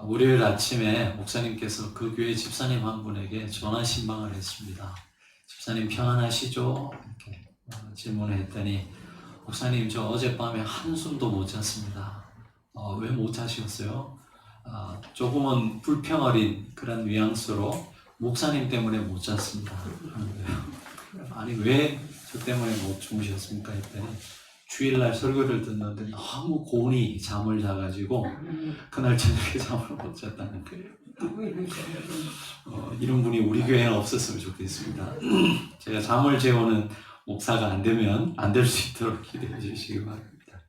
월요일 아침에 목사님께서 그 교회 집사님 한 분에게 전화 신방을 했습니다. 집사님 평안하시죠? 이렇게 질문을 했더니 목사님 저 어젯밤에 한숨도 못 잤습니다. 왜 못 자셨어요? 조금은 불평어린 그런 뉘앙스로 목사님 때문에 못 잤습니다. 아니 왜 저 때문에 못 주무셨습니까? 했더니 주일날 설교를 듣는데 너무 고운히 잠을 자가지고 그날 저녁에 잠을 못 잤다는 거예요. 이런 분이 우리 교회는 없었으면 좋겠습니다. 제가 잠을 재우는 목사가 안 되면 안 될 수 있도록 기대해 주시기 바랍니다.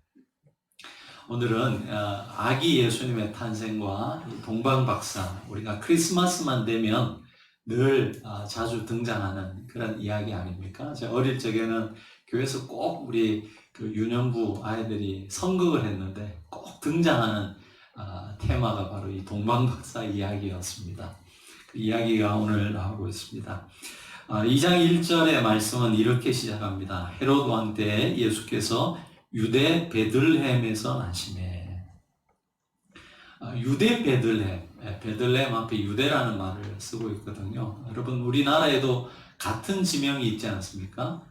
오늘은 아기 예수님의 탄생과 동방박사, 우리가 크리스마스만 되면 늘 자주 등장하는 그런 이야기 아닙니까? 제가 어릴 적에는 교회에서 꼭 우리 그 유년부 아이들이 선극을 했는데 꼭 등장하는 테마가 바로 이 동방박사 이야기였습니다. 그 이야기가 오늘 나오고 있습니다. 2장 1절의 말씀은 이렇게 시작합니다. 헤롯 왕 때 예수께서 유대 베들레헴에서 나시매. 유대 베들레헴, 베들레헴 앞에 유대라는 말을 쓰고 있거든요. 여러분 우리나라에도 같은 지명이 있지 않습니까?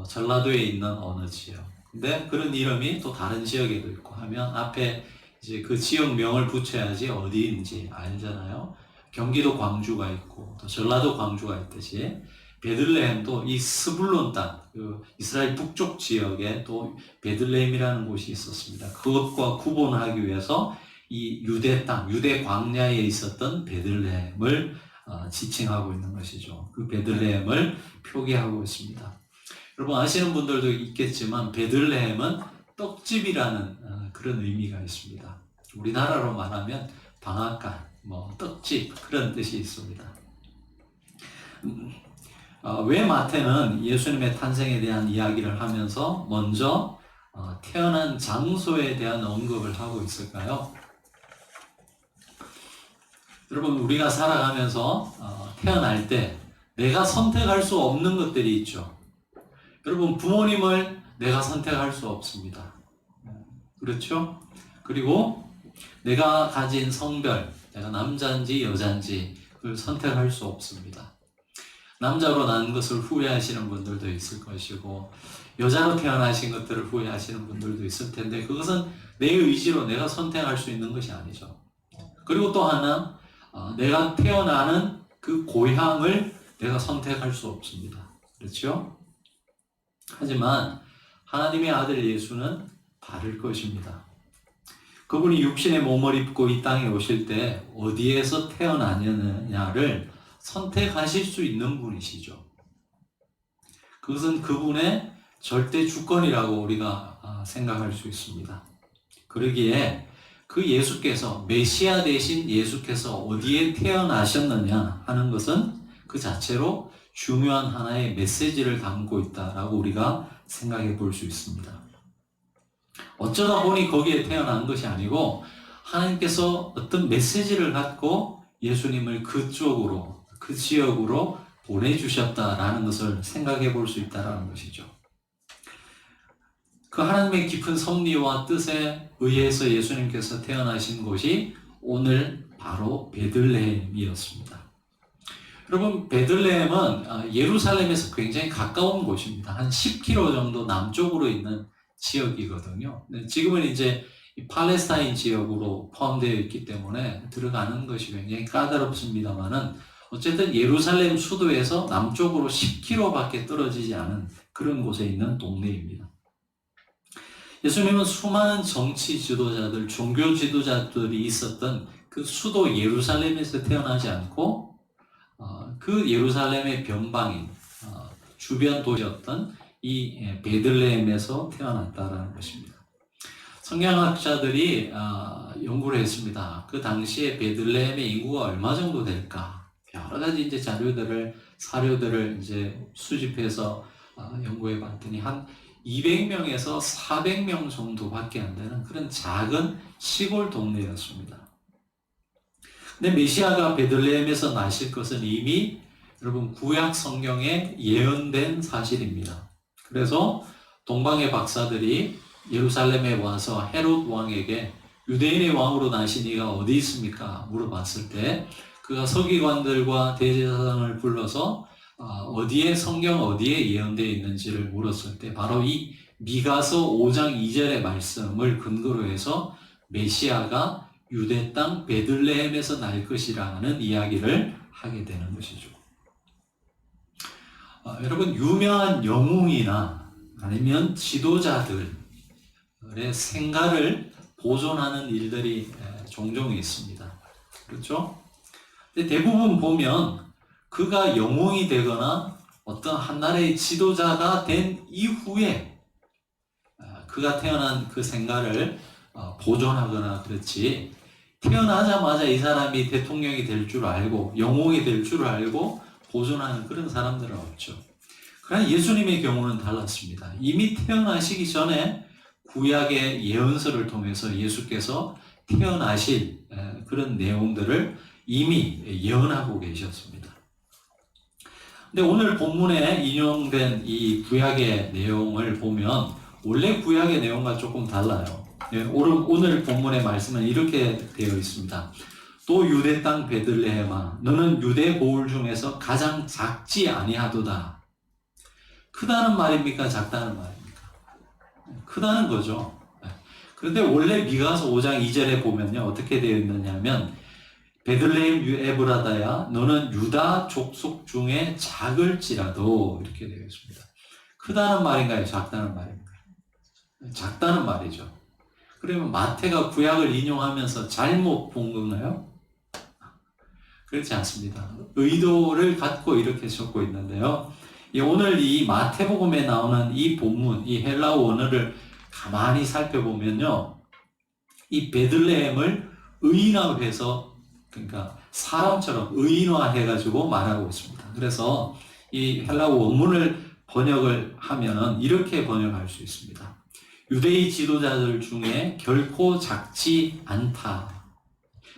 전라도에 있는 어느 지역. 근데 그런 이름이 또 다른 지역에도 있고 하면 앞에 이제 그 지역명을 붙여야지 어디인지 알잖아요. 경기도 광주가 있고 또 전라도 광주가 있듯이 베들레헴도 이 스불론 땅, 그 이스라엘 북쪽 지역에 또 베들레헴이라는 곳이 있었습니다. 그것과 구분하기 위해서 이 유대 땅, 유대 광야에 있었던 베들레헴을 지칭하고 있는 것이죠. 그 베들레헴을 표기하고 있습니다. 여러분 아시는 분들도 있겠지만 베들레헴은 떡집이라는 그런 의미가 있습니다. 우리나라로 말하면 방앗간, 떡집 그런 뜻이 있습니다. 왜 마태는 예수님의 탄생에 대한 이야기를 하면서 먼저 태어난 장소에 대한 언급을 하고 있을까요? 여러분 우리가 살아가면서 태어날 때 내가 선택할 수 없는 것들이 있죠. 여러분 부모님을 내가 선택할 수 없습니다. 그렇죠? 그리고 내가 가진 성별, 내가 남자인지 여자인지 그걸 선택할 수 없습니다. 남자로 난 것을 후회하시는 분들도 있을 것이고 여자로 태어나신 것들을 후회하시는 분들도 있을 텐데 그것은 내 의지로 내가 선택할 수 있는 것이 아니죠. 그리고 또 하나 내가 태어나는 그 고향을 내가 선택할 수 없습니다. 그렇죠? 하지만 하나님의 아들 예수는 다를 것입니다. 그분이 육신의 몸을 입고 이 땅에 오실 때 어디에서 태어나느냐를 선택하실 수 있는 분이시죠. 그것은 그분의 절대 주권이라고 우리가 생각할 수 있습니다. 그러기에 그 예수께서 메시아 대신 예수께서 어디에 태어나셨느냐 하는 것은 그 자체로 중요한 하나의 메시지를 담고 있다라고 우리가 생각해 볼 수 있습니다. 어쩌다 보니 거기에 태어난 것이 아니고 하나님께서 어떤 메시지를 갖고 예수님을 그쪽으로 그 지역으로 보내주셨다라는 것을 생각해 볼 수 있다는 것이죠. 그 하나님의 깊은 섭리와 뜻에 의해서 예수님께서 태어나신 곳이 오늘 바로 베들레헴이었습니다. 여러분 베들레헴은 예루살렘에서 굉장히 가까운 곳입니다. 한 10km 정도 남쪽으로 있는 지역이거든요. 지금은 이제 팔레스타인 지역으로 포함되어 있기 때문에 들어가는 것이 굉장히 까다롭습니다만은 어쨌든 예루살렘 수도에서 남쪽으로 10km밖에 떨어지지 않은 그런 곳에 있는 동네입니다. 예수님은 수많은 정치 지도자들, 종교 지도자들이 있었던 그 수도 예루살렘에서 태어나지 않고 그 예루살렘의 변방인 주변 도시였던 이 베들레헴에서 태어났다라는 것입니다. 성경학자들이 연구를 했습니다. 그 당시에 베들레헴의 인구가 얼마 정도 될까? 여러 가지 이제 사료들을 이제 수집해서 연구해 봤더니 한 200명에서 400명 정도밖에 안 되는 그런 작은 시골 동네였습니다. 근데 메시아가 베들레헴에서 나실 것은 이미 여러분 구약 성경에 예언된 사실입니다. 그래서 동방의 박사들이 예루살렘에 와서 헤롯 왕에게 유대인의 왕으로 나신 이가 어디 있습니까? 물어봤을 때 그가 서기관들과 대제사장을 불러서 어디에 성경 어디에 예언되어 있는지를 물었을 때 바로 이 미가서 5장 2절의 말씀을 근거로 해서 메시아가 유대 땅 베들레헴에서 날 것이라는 이야기를 하게 되는 것이죠. 여러분, 유명한 영웅이나 아니면 지도자들의 생가를 보존하는 일들이 종종 있습니다. 그렇죠? 근데 대부분 보면 그가 영웅이 되거나 어떤 한 나라의 지도자가 된 이후에 그가 태어난 그 생가를 보존하거나 그렇지, 태어나자마자 이 사람이 대통령이 될 줄 알고 영웅이 될 줄 알고 보존하는 그런 사람들은 없죠. 그러나 예수님의 경우는 달랐습니다. 이미 태어나시기 전에 구약의 예언서를 통해서 예수께서 태어나실 그런 내용들을 이미 예언하고 계셨습니다. 근데 오늘 본문에 인용된 이 구약의 내용을 보면 원래 구약의 내용과 조금 달라요. 오늘 본문의 말씀은 이렇게 되어 있습니다. 또 유대 땅 베들레헴아, 너는 유대 고을 중에서 가장 작지 아니하도다. 크다는 말입니까? 작다는 말입니까? 크다는 거죠. 그런데 원래 미가서 5장 2절에 보면요, 어떻게 되어 있느냐면 베들레헴 에브라다야, 너는 유다 족속 중에 작을지라도, 이렇게 되어 있습니다. 크다는 말인가요? 작다는 말인가요? 작다는 말이죠. 그러면 마태가 구약을 인용하면서 잘못 본 건가요? 그렇지 않습니다. 의도를 갖고 이렇게 적고 있는데요. 오늘 이 마태복음에 나오는 이 본문, 이 헬라어 원어를 가만히 살펴보면요, 이 베들레헴을 의인화해서, 그러니까 사람처럼 의인화해가지고 말하고 있습니다. 그래서 이 헬라어 원문을 번역을 하면 이렇게 번역할 수 있습니다. 유대의 지도자들 중에 결코 작지 않다.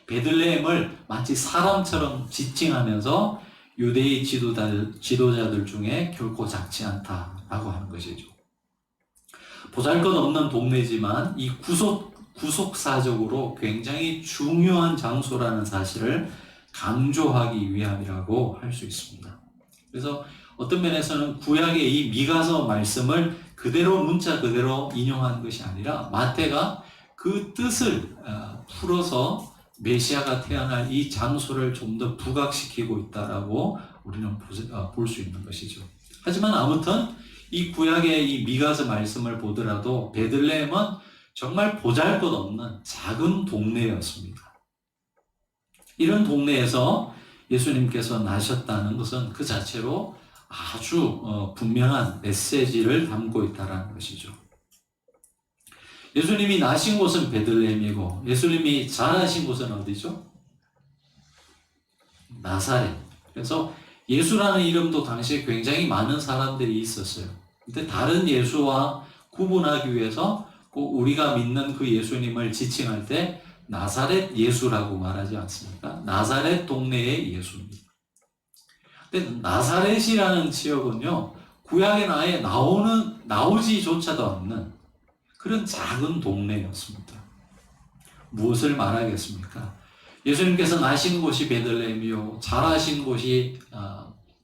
베들레헴을 마치 사람처럼 지칭하면서 유대의 지도자들 중에 결코 작지 않다라고 하는 것이죠. 보잘것없는 동네지만 이 구속사적으로 굉장히 중요한 장소라는 사실을 강조하기 위함이라고 할 수 있습니다. 그래서 어떤 면에서는 구약의 이 미가서 말씀을 그대로 문자 그대로 인용한 것이 아니라 마태가 그 뜻을 풀어서 메시아가 태어날 이 장소를 좀 더 부각시키고 있다라고 우리는 볼 수 있는 것이죠. 하지만 아무튼 이 구약의 이 미가서 말씀을 보더라도 베들레헴은 정말 보잘것없는 작은 동네였습니다. 이런 동네에서 예수님께서 나셨다는 것은 그 자체로 아주 분명한 메시지를 담고 있다는 것이죠. 예수님이 나신 곳은 베들레헴이고 예수님이 자라신 곳은 어디죠? 나사렛. 그래서 예수라는 이름도 당시에 굉장히 많은 사람들이 있었어요. 근데 다른 예수와 구분하기 위해서 꼭 우리가 믿는 그 예수님을 지칭할 때 나사렛 예수라고 말하지 않습니까? 나사렛 동네의 예수입니다. 근데 나사렛이라는 지역은요, 구약에 아예 나오지조차도 않는 그런 작은 동네였습니다. 무엇을 말하겠습니까? 예수님께서 나신 곳이 베들레헴이요, 자라신 곳이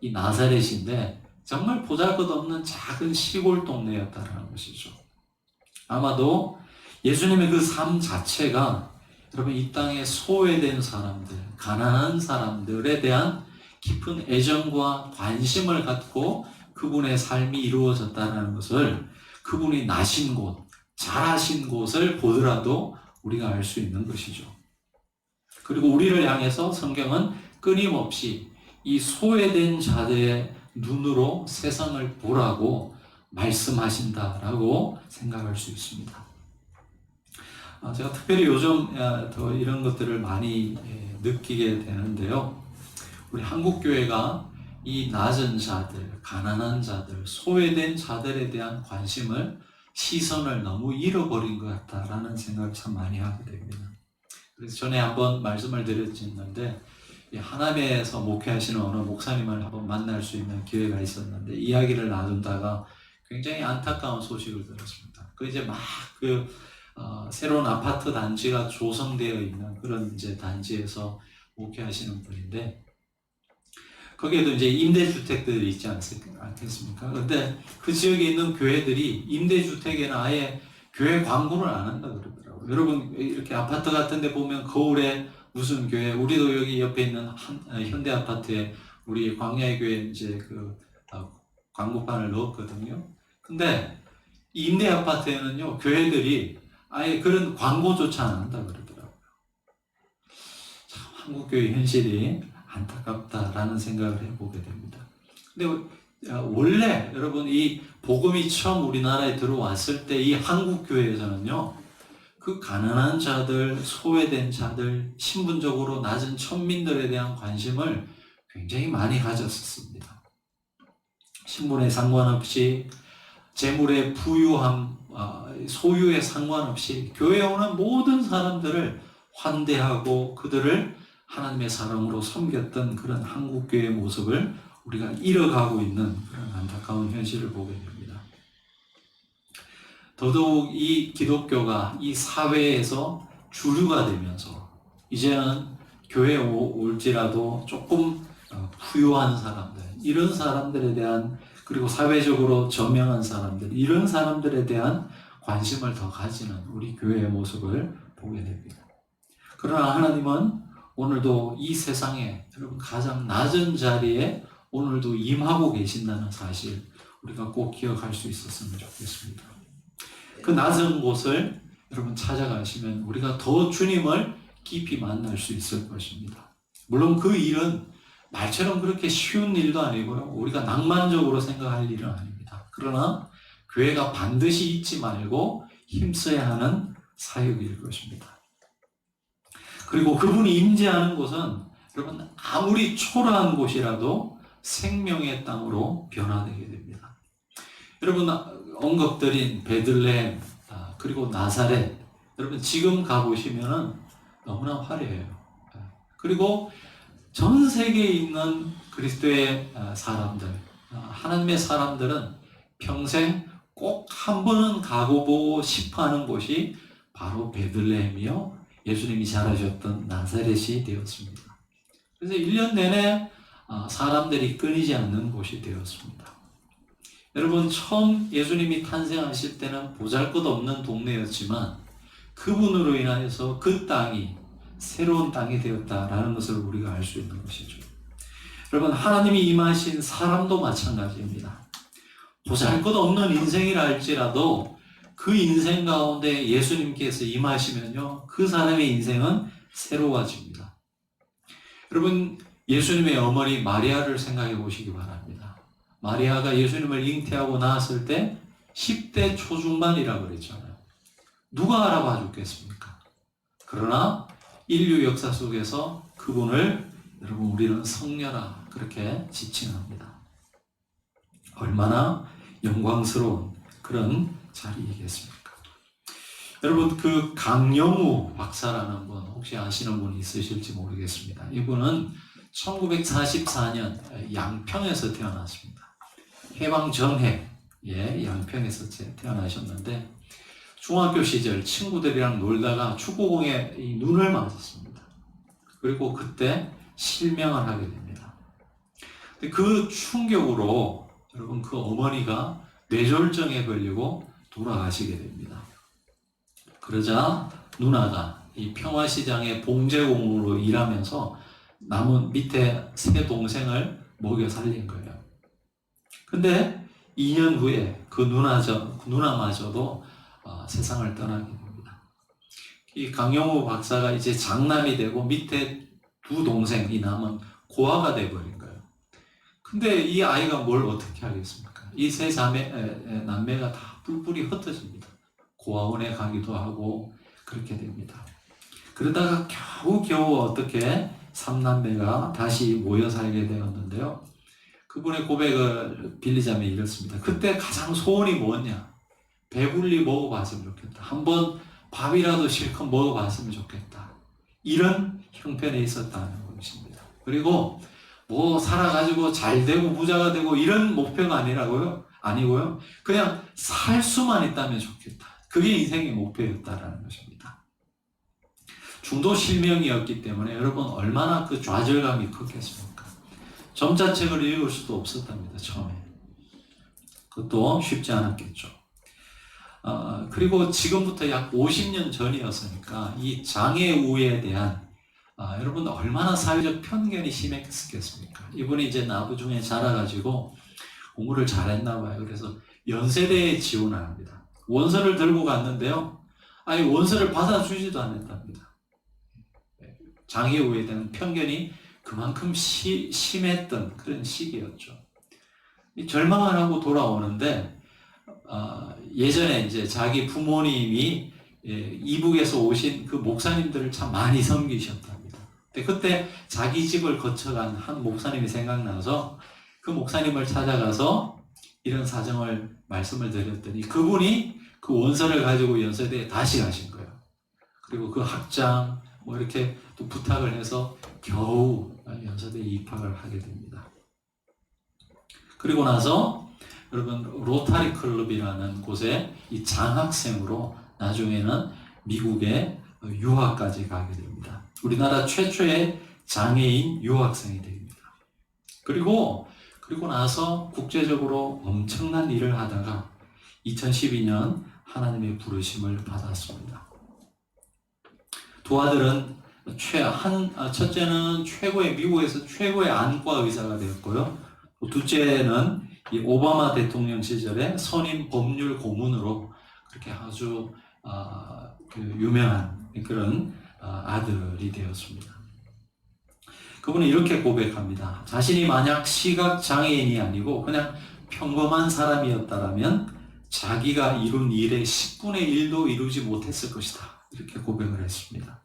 이 나사렛인데 정말 보잘것없는 작은 시골 동네였다는 것이죠. 아마도 예수님의 그 삶 자체가 여러분 이 땅에 소외된 사람들, 가난한 사람들에 대한 깊은 애정과 관심을 갖고 그분의 삶이 이루어졌다는 것을 그분이 나신 곳, 자라신 곳을 보더라도 우리가 알 수 있는 것이죠. 그리고 우리를 향해서 성경은 끊임없이 이 소외된 자들의 눈으로 세상을 보라고 말씀하신다라고 생각할 수 있습니다. 제가 특별히 요즘 더 이런 것들을 많이 느끼게 되는데요. 우리 한국교회가 이 낮은 자들, 가난한 자들, 소외된 자들에 대한 시선을 너무 잃어버린 것 같다라는 생각을 참 많이 하게 됩니다. 그래서 전에 한번 말씀을 드렸는데 하남에서 목회하시는 어느 목사님을 한번 만날 수 있는 기회가 있었는데 이야기를 나눈다가 굉장히 안타까운 소식을 들었습니다. 이제 막 새로운 아파트 단지가 조성되어 있는 그런 이제 단지에서 목회하시는 분인데, 거기에도 이제 임대주택들이 있지 않겠습니까? 근데 그 지역에 있는 교회들이 임대주택에는 아예 교회 광고를 안 한다 그러더라고요. 여러분, 이렇게 아파트 같은 데 보면 거울에 무슨 교회, 우리도 여기 옆에 있는 현대 아파트에 우리 광야의 교회 이제 광고판을 넣었거든요. 근데 이 임대 아파트에는요, 교회들이 아예 그런 광고조차 안 한다 그러더라고요. 참, 한국교회 현실이 안타깝다라는 생각을 해보게 됩니다. 근데 원래 여러분, 이 복음이 처음 우리나라에 들어왔을 때 이 한국교회에서는요, 그 가난한 자들, 소외된 자들, 신분적으로 낮은 천민들에 대한 관심을 굉장히 많이 가졌었습니다. 신분에 상관없이, 재물의 부유함, 소유에 상관없이 교회에 오는 모든 사람들을 환대하고 그들을 하나님의 사랑으로 섬겼던 그런 한국교회의 모습을 우리가 잃어가고 있는 그런 안타까운 현실을 보게 됩니다. 더더욱 이 기독교가 이 사회에서 주류가 되면서 이제는 교회에 올지라도 조금 부유한 사람들, 이런 사람들에 대한, 그리고 사회적으로 저명한 사람들, 이런 사람들에 대한 관심을 더 가지는 우리 교회의 모습을 보게 됩니다. 그러나 하나님은 오늘도 이 세상에 여러분 가장 낮은 자리에 오늘도 임하고 계신다는 사실, 우리가 꼭 기억할 수 있었으면 좋겠습니다. 그 낮은 곳을 여러분 찾아가시면 우리가 더 주님을 깊이 만날 수 있을 것입니다. 물론 그 일은 말처럼 그렇게 쉬운 일도 아니고요, 우리가 낭만적으로 생각할 일은 아닙니다. 그러나 교회가 반드시 잊지 말고 힘써야 하는 사역일 것입니다. 그리고 그분이 임재하는 곳은 여러분 아무리 초라한 곳이라도 생명의 땅으로 변화되게 됩니다. 여러분, 언급드린 베들레헴, 그리고 나사렛, 여러분 지금 가보시면은 너무나 화려해요. 그리고 전 세계에 있는 그리스도의 사람들, 하나님의 사람들은 평생 꼭 한 번은 가보고 싶어 하는 곳이 바로 베들레헴이요, 예수님이 자라셨던 나사렛이 되었습니다. 그래서 1년 내내 사람들이 끊이지 않는 곳이 되었습니다. 여러분, 처음 예수님이 탄생하실 때는 보잘것없는 동네였지만 그분으로 인하여서 그 땅이 새로운 땅이 되었다라는 것을 우리가 알 수 있는 것이죠. 여러분, 하나님이 임하신 사람도 마찬가지입니다. 보잘것없는 인생이라 할지라도 그 인생 가운데 예수님께서 임하시면요, 그 사람의 인생은 새로워집니다. 여러분, 예수님의 어머니 마리아를 생각해 보시기 바랍니다. 마리아가 예수님을 잉태하고 낳았을 때 10대 초중반이라고 그랬잖아요. 누가 알아봐 줬겠습니까? 그러나 인류 역사 속에서 그분을 여러분 우리는 성녀라 그렇게 지칭합니다. 얼마나 영광스러운 그런 자리이겠습니까? 여러분, 그 강영우 박사라는 분 혹시 아시는 분이 있으실지 모르겠습니다. 이분은 1944년 양평에서 태어났습니다. 해방 전해 양평에서 태어나셨는데 중학교 시절 친구들이랑 놀다가 축구공에 눈을 맞았습니다. 그리고 그때 실명을 하게 됩니다. 그 충격으로 여러분 그 어머니가 뇌졸중에 걸리고 돌아가시게 됩니다. 그러자 누나가 이 평화시장의 봉제공으로 일하면서 남은 밑에 세 동생을 먹여 살린 거예요. 근데 2년 후에 그 누나마저도 세상을 떠나게 됩니다. 이 강영우 박사가 이제 장남이 되고 밑에 두 동생이 남은 고아가 돼버린 거예요. 근데 이 아이가 뭘 어떻게 하겠습니까? 이 세 남매가 다 뿔뿔이 흩어집니다. 고아원에 가기도 하고 그렇게 됩니다. 그러다가 겨우겨우 어떻게 3남매가 다시 모여 살게 되었는데요. 그분의 고백을 빌리자면 이렇습니다. 그때 가장 소원이 뭐냐? 배불리 먹어봤으면 좋겠다. 한번 밥이라도 실컷 먹어봤으면 좋겠다. 이런 형편에 있었다는 것입니다. 그리고 뭐 살아가지고 잘 되고 부자가 되고 이런 목표가 아니고요. 그냥 살 수만 있다면 좋겠다. 그게 인생의 목표였다라는 것입니다. 중도 실명이었기 때문에 여러분 얼마나 그 좌절감이 컸겠습니까? 점자책을 읽을 수도 없었답니다. 처음에. 그것도 쉽지 않았겠죠. 그리고 지금부터 약 50년 전이었으니까 이 장애우에 대한 여러분 얼마나 사회적 편견이 심했겠습니까? 이분이 이제 나부중에 자라가지고 공부를 잘했나 봐요. 그래서 연세대에 지원을 합니다. 원서를 들고 갔는데요. 아니 원서를 받아주지도 않았답니다. 장애우에 대한 편견이 그만큼 심했던 그런 시기였죠. 절망을 하고 돌아오는데 예전에 이제 자기 부모님이 이북에서 오신 그 목사님들을 참 많이 섬기셨답니다. 그때 자기 집을 거쳐간 한 목사님이 생각나서 그 목사님을 찾아가서 이런 사정을 말씀을 드렸더니 그분이 그 원서를 가지고 연세대에 다시 가신 거예요. 그리고 그 학장 뭐 이렇게 또 부탁을 해서 겨우 연세대에 입학을 하게 됩니다. 그리고 나서 여러분 로타리 클럽이라는 곳에 이 장학생으로 나중에는 미국에 유학까지 가게 됩니다. 우리나라 최초의 장애인 유학생이 됩니다. 그리고 나서 국제적으로 엄청난 일을 하다가 2012년 하나님의 부르심을 받았습니다. 두 아들은 첫째는 미국에서 최고의 안과 의사가 되었고요. 둘째는 이 오바마 대통령 시절에 선임 법률 고문으로 그렇게 아주 유명한 그런 아들이 되었습니다. 그분은 이렇게 고백합니다. 자신이 만약 시각장애인이 아니고 그냥 평범한 사람이었다면 자기가 이룬 일의 10분의 1도 이루지 못했을 것이다. 이렇게 고백을 했습니다.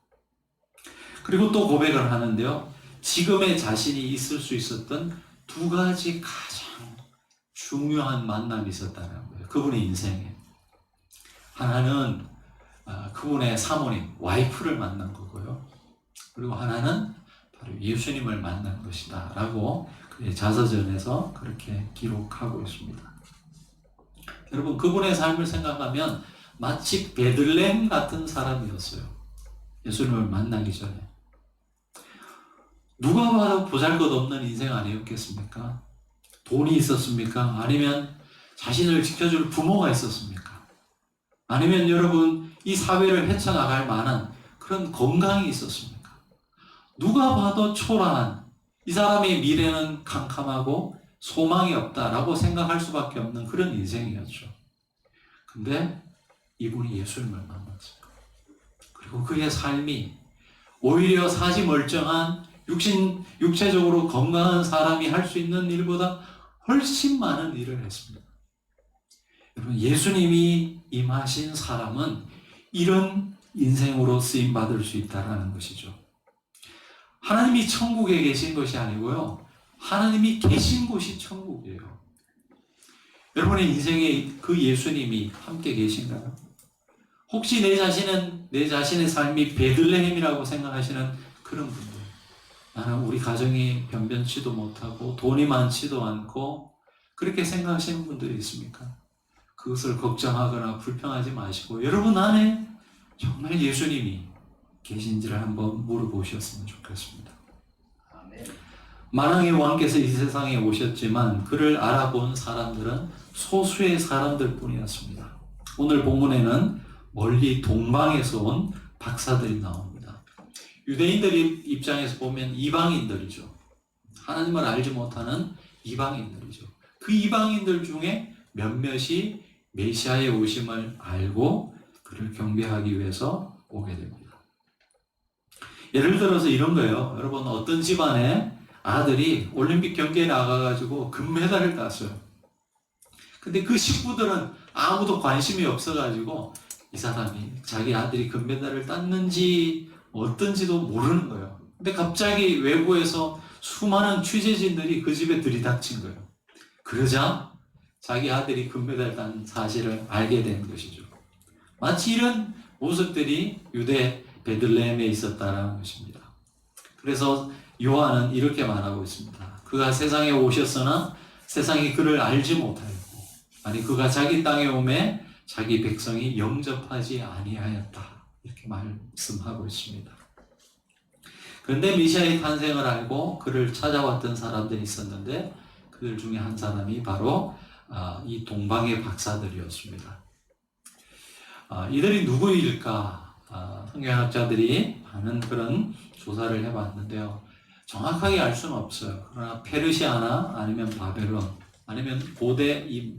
그리고 또 고백을 하는데요. 지금의 자신이 있을 수 있었던 두 가지 가장 중요한 만남이 있었다는 거예요. 그분의 인생에. 하나는 그분의 사모님, 와이프를 만난 거고요. 그리고 하나는 바로 예수님을 만난 것이다 라고 그의 자서전에서 그렇게 기록하고 있습니다. 여러분 그분의 삶을 생각하면 마치 베들레헴 같은 사람이었어요. 예수님을 만나기 전에. 누가 봐도 보잘것없는 인생 아니었겠습니까? 돈이 있었습니까? 아니면 자신을 지켜줄 부모가 있었습니까? 아니면 여러분 이 사회를 헤쳐나갈 만한 그런 건강이 있었습니까? 누가 봐도 초라한 이 사람의 미래는 캄캄하고 소망이 없다라고 생각할 수밖에 없는 그런 인생이었죠. 근데 이분이 예수님을 만났어요. 그리고 그의 삶이 오히려 사지 멀쩡한 육체적으로 건강한 사람이 할 수 있는 일보다 훨씬 많은 일을 했습니다. 여러분 예수님이 임하신 사람은 이런 인생으로 쓰임받을 수 있다는 것이죠. 하나님이 천국에 계신 것이 아니고요. 하나님이 계신 곳이 천국이에요. 여러분의 인생에 그 예수님이 함께 계신가요? 혹시 내 자신의 삶이 베들레헴이라고 생각하시는 그런 분들, 나는 우리 가정이 변변치도 못하고 돈이 많지도 않고 그렇게 생각하시는 분들이 있습니까? 그것을 걱정하거나 불평하지 마시고 여러분 안에 정말 예수님이 계신지를 한번 물어보셨으면 좋겠습니다. 아멘. 만왕의 왕께서 이 세상에 오셨지만 그를 알아본 사람들은 소수의 사람들 뿐이었습니다. 오늘 본문에는 멀리 동방에서 온 박사들이 나옵니다. 유대인들 입장에서 보면 이방인들이죠. 하나님을 알지 못하는 이방인들이죠. 그 이방인들 중에 몇몇이 메시아의 오심을 알고 그를 경배하기 위해서 오게 됩니다. 예를 들어서 이런 거예요. 여러분 어떤 집안에 아들이 올림픽 경기에 나가가지고 금메달을 땄어요. 근데 그 식구들은 아무도 관심이 없어가지고 이 사람이 자기 아들이 금메달을 땄는지 어떤지도 모르는 거예요. 근데 갑자기 외부에서 수많은 취재진들이 그 집에 들이닥친 거예요. 그러자 자기 아들이 금메달 딴 사실을 알게 된 것이죠. 마치 이런 모습들이 유대 베들레헴에 있었다는 것입니다. 그래서 요한은 이렇게 말하고 있습니다. 그가 세상에 오셨으나 세상이 그를 알지 못하였고, 아니 그가 자기 땅에 오매 자기 백성이 영접하지 아니하였다. 이렇게 말씀하고 있습니다. 그런데 메시아의 탄생을 알고 그를 찾아왔던 사람들이 있었는데 그들 중에 한 사람이 바로 이 동방의 박사들이었습니다. 이들이 누구일까? 성경학자들이 많은 그런 조사를 해봤는데요. 정확하게 알 수는 없어요. 그러나 페르시아나 아니면 바벨론 아니면 고대 이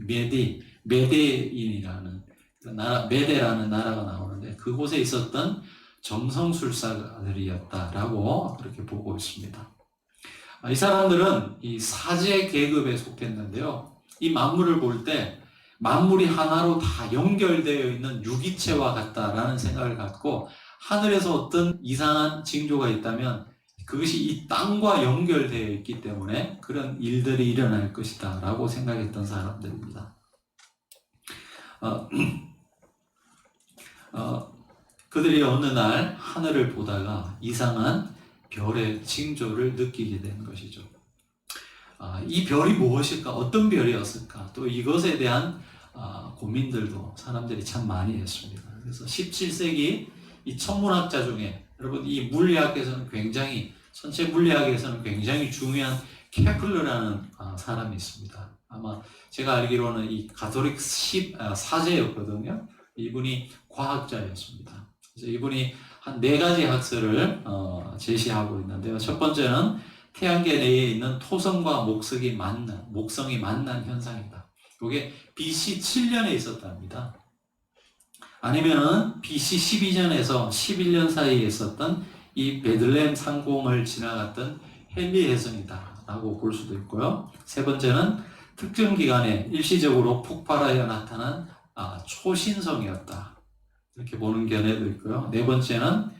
메데인이라는 나라, 메데라는 나라가 나오는데 그곳에 있었던 점성술사들이었다라고 그렇게 보고 있습니다. 이 사람들은 이 사제 계급에 속했는데요. 이 만물을 볼 때 만물이 하나로 다 연결되어 있는 유기체와 같다라는 생각을 갖고 하늘에서 어떤 이상한 징조가 있다면 그것이 이 땅과 연결되어 있기 때문에 그런 일들이 일어날 것이다 라고 생각했던 사람들입니다. 그들이 어느 날 하늘을 보다가 이상한 별의 징조를 느끼게 된 것이죠. 이 별이 무엇일까? 어떤 별이었을까? 또 이것에 대한 고민들도 사람들이 참 많이 했습니다. 그래서 17세기 이 천문학자 중에 여러분 이 물리학에서는 굉장히 천체 물리학에서는 굉장히 중요한 케플러라는 사람이 있습니다. 아마 제가 알기로는 이 가톨릭 사제였거든요. 이분이 과학자였습니다. 그래서 이분이 한 4가지 학설을 제시하고 있는데요. 첫 번째는 태양계 내에 있는 토성과 목성이 만난 현상이다. 이게 BC 7년에 있었답니다. 아니면은 BC 12년에서 11년 사이에 있었던 이 베들레헴 상공을 지나갔던 헨리 해성이다 라고 볼 수도 있고요. 세 번째는 특정 기간에 일시적으로 폭발하여 나타난 초신성이었다. 이렇게 보는 견해도 있고요. 네 번째는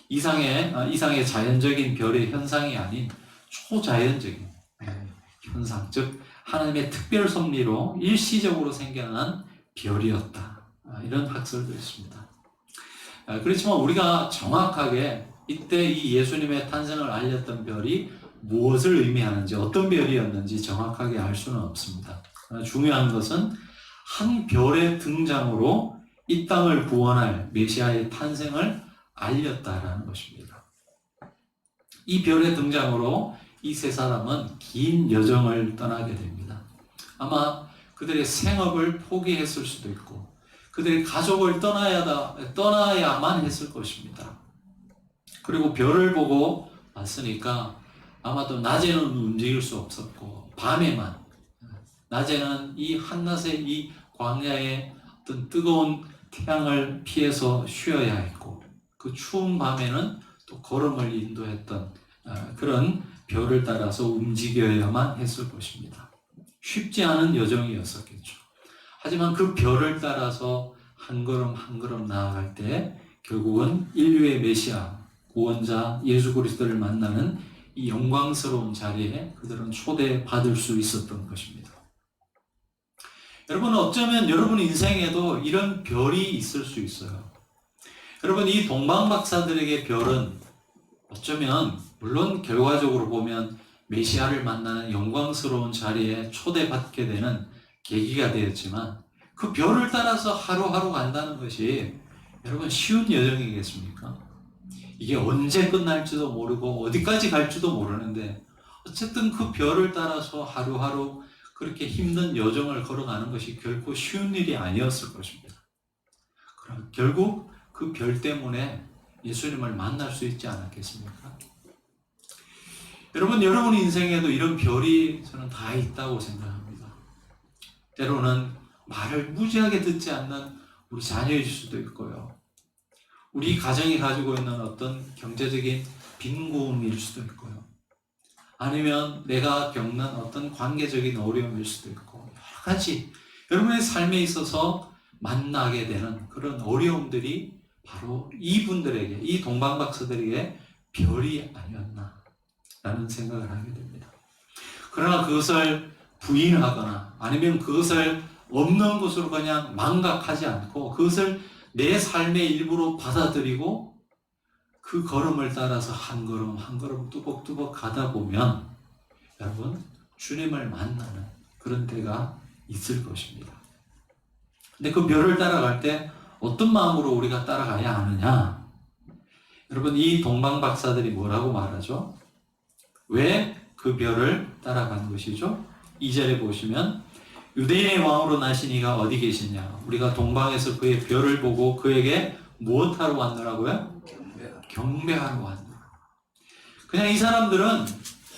이상의 자연적인 별의 현상이 아닌 초자연적인 현상, 즉 하나님의 특별 섭리로 일시적으로 생겨난 별이었다. 이런 학설도 있습니다. 그렇지만 우리가 정확하게 이때 이 예수님의 탄생을 알렸던 별이 무엇을 의미하는지 어떤 별이었는지 정확하게 알 수는 없습니다. 중요한 것은 한 별의 등장으로 이 땅을 구원할 메시아의 탄생을 알렸다라는 것입니다. 이 별의 등장으로 이 세 사람은 긴 여정을 떠나게 됩니다. 아마 그들의 생업을 포기했을 수도 있고 그들의 가족을 떠나야만 했을 것입니다. 그리고 별을 보고 왔으니까 아마도 낮에는 움직일 수 없었고 밤에만 낮에는 이 한낮의 이 광야의 어떤 뜨거운 태양을 피해서 쉬어야 했고 그 추운 밤에는 또 걸음을 인도했던 그런 별을 따라서 움직여야만 했을 것입니다. 쉽지 않은 여정이었었겠죠. 하지만 그 별을 따라서 한 걸음 한 걸음 나아갈 때 결국은 인류의 메시아, 구원자 예수 그리스도를 만나는 이 영광스러운 자리에 그들은 초대받을 수 있었던 것입니다. 여러분 어쩌면 여러분 인생에도 이런 별이 있을 수 있어요. 여러분 이 동방박사들에게 별은 어쩌면 물론 결과적으로 보면 메시아를 만나는 영광스러운 자리에 초대받게 되는 계기가 되었지만 그 별을 따라서 하루하루 간다는 것이 여러분 쉬운 여정이겠습니까? 이게 언제 끝날지도 모르고 어디까지 갈지도 모르는데 어쨌든 그 별을 따라서 하루하루 그렇게 힘든 여정을 걸어가는 것이 결코 쉬운 일이 아니었을 것입니다. 그럼 결국 그 별 때문에 예수님을 만날 수 있지 않았겠습니까? 여러분 인생에도 이런 별이 저는 다 있다고 생각합니다. 때로는 말을 무지하게 듣지 않는 우리 자녀일 수도 있고요. 우리 가정이 가지고 있는 어떤 경제적인 빈곤일 수도 있고요. 아니면 내가 겪는 어떤 관계적인 어려움일 수도 있고 여러 가지 여러분의 삶에 있어서 만나게 되는 그런 어려움들이 바로 이분들에게 이 동방박사들에게 별이 아니었나 라는 생각을 하게 됩니다. 그러나 그것을 부인하거나 아니면 그것을 없는 것으로 그냥 망각하지 않고 그것을 내 삶의 일부로 받아들이고 그 걸음을 따라서 한 걸음 한 걸음 뚜벅뚜벅 가다 보면 여러분 주님을 만나는 그런 때가 있을 것입니다. 근데 그 별을 따라갈 때 어떤 마음으로 우리가 따라가야 하느냐? 여러분, 이 동방 박사들이 뭐라고 말하죠? 왜 그 별을 따라간 것이죠? 2절에 보시면 유대인의 왕으로 나신 이가 어디 계시냐? 우리가 동방에서 그의 별을 보고 그에게 무엇하러 왔느라고요? 경배하러 왔느라. 그냥 이 사람들은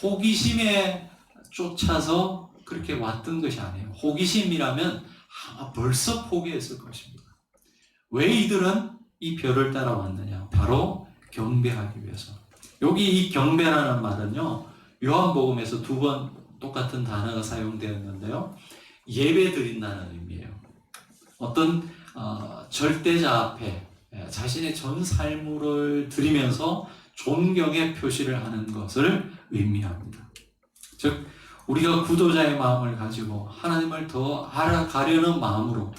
호기심에 쫓아서 그렇게 왔던 것이 아니에요. 호기심이라면 아마 벌써 포기했을 것입니다. 왜 이들은 이 별을 따라왔느냐? 바로 경배하기 위해서. 여기 이 경배라는 말은요, 요한복음에서 2번 똑같은 단어가 사용되었는데요, 예배 드린다는 의미예요. 어떤 절대자 앞에 자신의 전 삶을 드리면서 존경의 표시를 하는 것을 의미합니다. 즉, 우리가 구도자의 마음을 가지고 하나님을 더 알아가려는 마음으로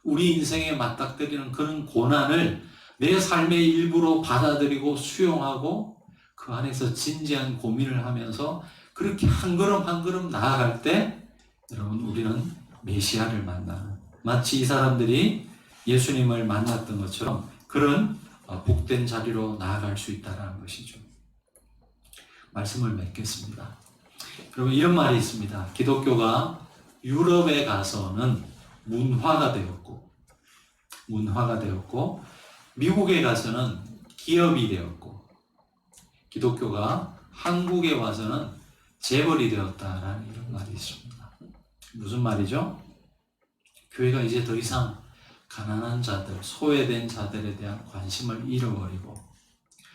우리 인생에 맞닥뜨리는 그런 고난을 내 삶의 일부로 받아들이고 수용하고 그 안에서 진지한 고민을 하면서 그렇게 한 걸음 한 걸음 나아갈 때 여러분, 우리는 메시아를 만나는, 마치 이 사람들이 예수님을 만났던 것처럼 그런 복된 자리로 나아갈 수 있다는 것이죠. 말씀을 맺겠습니다. 여러분, 이런 말이 있습니다. 기독교가 유럽에 가서는 문화가 되었고 미국에 가서는 기업이 되었고 기독교가 한국에 와서는 재벌이 되었다라는 이런 말이 있습니다. 무슨 말이죠? 교회가 이제 더 이상 가난한 자들, 소외된 자들에 대한 관심을 잃어버리고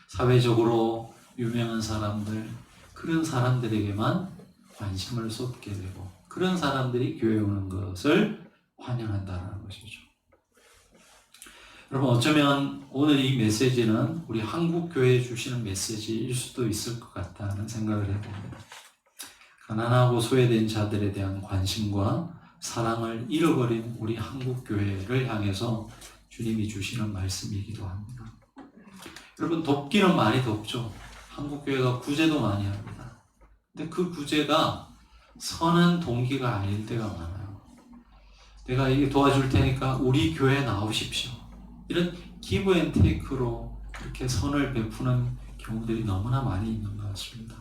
사회적으로 유명한 사람들, 그런 사람들에게만 관심을 쏟게 되고 그런 사람들이 교회에 오는 것을 환영한다는 것이죠. 여러분, 어쩌면 오늘 이 메시지는 우리 한국 교회에 주시는 메시지일 수도 있을 것 같다는 생각을 해봅니다. 가난하고 소외된 자들에 대한 관심과 사랑을 잃어버린 우리 한국 교회를 향해서 주님이 주시는 말씀이기도 합니다. 여러분, 돕기는 많이 돕죠. 한국 교회가 구제도 많이 합니다. 근데 그 구제가 선한 동기가 아닐 때가 많아요. 내가 이게 도와줄 테니까 우리 교회에 나오십시오. 이런 기브 앤 테이크로 그렇게 선을 베푸는 경우들이 너무나 많이 있는 것 같습니다.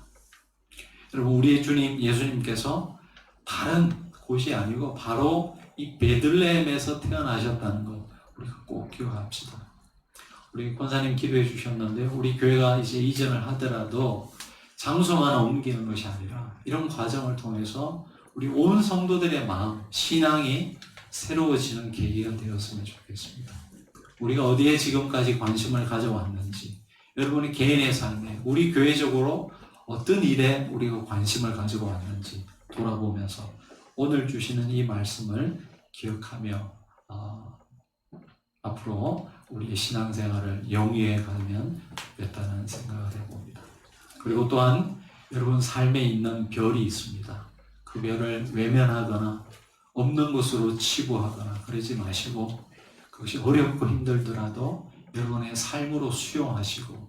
여러분, 우리의 주님 예수님께서 다른 곳이 아니고 바로 이 베들레헴에서 태어나셨다는 것 우리가 꼭 기억합시다. 우리 권사님 기도해 주셨는데 우리 교회가 이제 이전을 하더라도 장소만 옮기는 것이 아니라 이런 과정을 통해서 우리 온 성도들의 마음, 신앙이 새로워지는 계기가 되었으면 좋겠습니다. 우리가 어디에 지금까지 관심을 가져왔는지, 여러분의 개인의 삶에, 우리 교회적으로 어떤 일에 우리가 관심을 가지고 왔는지 돌아보면서 오늘 주시는 이 말씀을 기억하며 앞으로 우리의 신앙생활을 영위해 가면 됐다는 생각을 해봅니다. 그리고 또한 여러분 삶에 있는 별이 있습니다. 그 별을 외면하거나 없는 것으로 치부하거나 그러지 마시고 그것이 어렵고 힘들더라도 여러분의 삶으로 수용하시고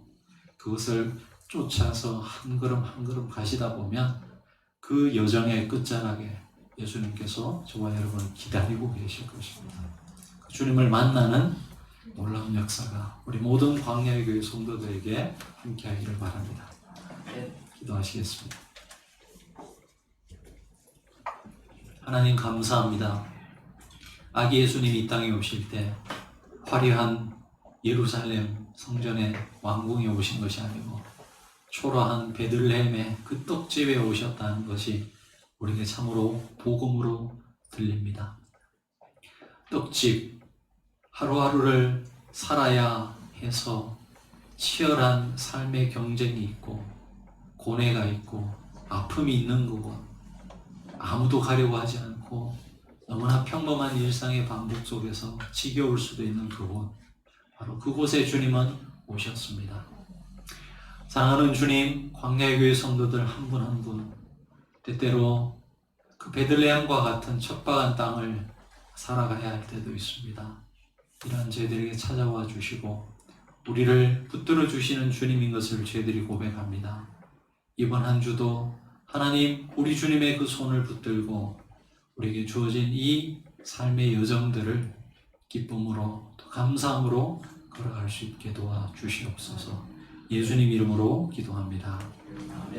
그것을 쫓아서 한 걸음 한 걸음 가시다 보면 그 여정의 끝자락에 예수님께서 저와 여러분을 기다리고 계실 것입니다. 그 주님을 만나는 놀라운 역사가 우리 모든 광야의 교회 성도들에게 함께하기를 바랍니다. 기도하시겠습니다. 하나님 감사합니다. 아기 예수님이 이 땅에 오실 때 화려한 예루살렘 성전의 왕궁에 오신 것이 아니고 초라한 베들레헴의 그 떡집에 오셨다는 것이 우리에게 참으로 복음으로 들립니다. 떡집, 하루하루를 살아야 해서 치열한 삶의 경쟁이 있고 고뇌가 있고 아픔이 있는 그곳, 아무도 가려고 하지 않고 너무나 평범한 일상의 반복 속에서 지겨울 수도 있는 그곳, 바로 그곳에 주님은 오셨습니다. 사랑하는 주님, 광야의 교회 성도들 한 분 한 분 때때로 그 베들레헴과 같은 척박한 땅을 살아가야 할 때도 있습니다. 이런 저희들에게 찾아와 주시고 우리를 붙들어 주시는 주님인 것을 저희들이 고백합니다. 이번 한 주도 하나님 우리 주님의 그 손을 붙들고 우리에게 주어진 이 삶의 여정들을 기쁨으로 또 감사함으로 걸어갈 수 있게 도와주시옵소서. 예수님 이름으로 기도합니다. 아멘.